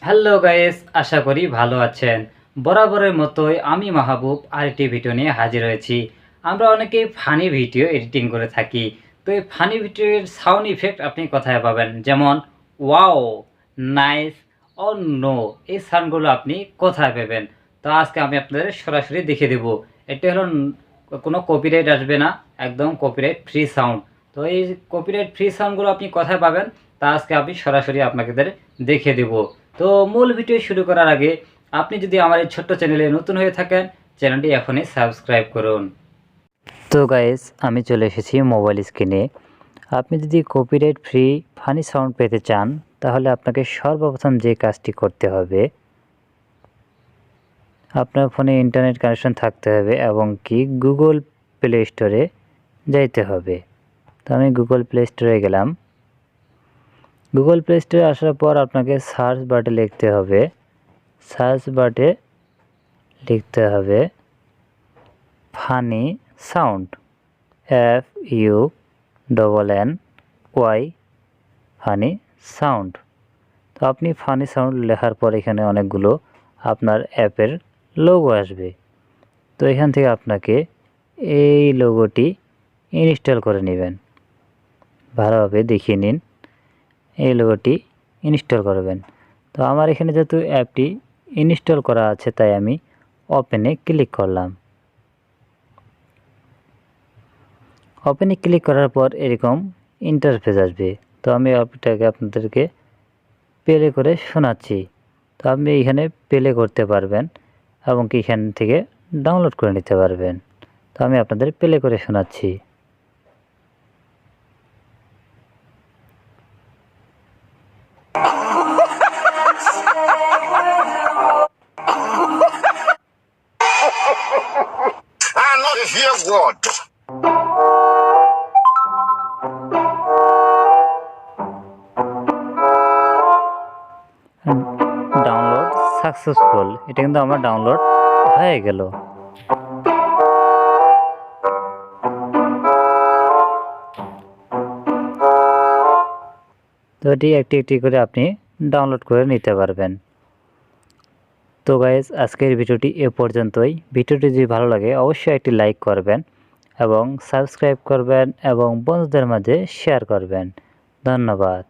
Hello guys, আশা করি ভালো আছেন। বরাবরের মতোই আমি মাহবুব আরেকটি ভিডিও নিয়ে হাজির হয়েছি। আমরা অনেকেই ফানি ভিডিও এডিটিং করে থাকি। তো এই ফানি ভিডিওর সাউন্ড ইফেক্ট আপনি কোথায় পাবেন? যেমন ওয়াও, নাইস, ও নো, এই সাউন্ডগুলো আপনি কোথায় পাবেন? তো আজকে আমি আপনাদের সরাসরি দেখিয়ে দেব। এটি হলো কোনো কপিরাইট আসবে না, একদম কপিরাইট ফ্রি সাউন্ড। তো এই কপিরাইট ফ্রি সাউন্ডগুলো আপনি কোথায় পাবেন তা আজকে আমি সরাসরি আপনাদের দেখিয়ে দেব। তো মূল ভিডিও শুরু করার আগে আপনি যদি আমার এই ছোট্ট চ্যানেলে নতুন হয়ে থাকেন, চ্যানেলটি এখনই সাবস্ক্রাইব করুন। তো গাইস, আমি চলে এসেছি মোবাইল স্ক্রিনে। আপনি যদি কপিরাইট ফ্রি ফানি সাউন্ড পেতে চান, তাহলে আপনাকে সর্বপ্রথম যে কাজটি করতে হবে, আপনার ফোনে ইন্টারনেট কানেকশন থাকতে হবে এবং কি গুগল প্লে স্টোরে যাইতে হবে। তো আমি গুগল প্লে স্টোরে গেলাম। গুগল প্লে স্টোরে আসার পর আপনাকে সার্চ বাটে লিখতে হবে, funny sound, FUNNY, funny sound. তো আপনি ফানি সাউন্ড লেখার পর এখানে অনেকগুলো আপনার অ্যাপের লোগো আসবে। তো এখান থেকে আপনাকে এই লোগোটি ইনস্টল করে নেবেন। ভালোভাবে দেখিয়ে নিন, এই লোগোটি ইনস্টল করবেন। তো আমার এখানে যেহেতু অ্যাপটি ইনস্টল করা আছে, তাই আমি ওপেনে ক্লিক করলাম। ওপেনে ক্লিক করার পর এরকম ইন্টারফেস আসবে। তো আমি অ্যাপটাকে আপনাদেরকে প্লে করে শোনাচ্ছি। তো আপনি এখানে প্লে করতে পারবেন এবং কি এখান থেকে ডাউনলোড করে নিতে পারবেন। তো আমি আপনাদের প্লে করে শোনাচ্ছি। I know this here word. Download successful, এটা কিন্তু আমার ডাউনলোড হয়ে গেল। তো এটি একটি একটি করে আপনি ডাউনলোড করে নিতে পারবেন। তো গাইজ, আজকের ভিডিওটি এ পর্যন্তই। ভিডিওটি যদি ভালো লাগে অবশ্যই একটি লাইক করবেন এবং সাবস্ক্রাইব করবেন এবং বন্ধুদের মাঝে শেয়ার করবেন। ধন্যবাদ।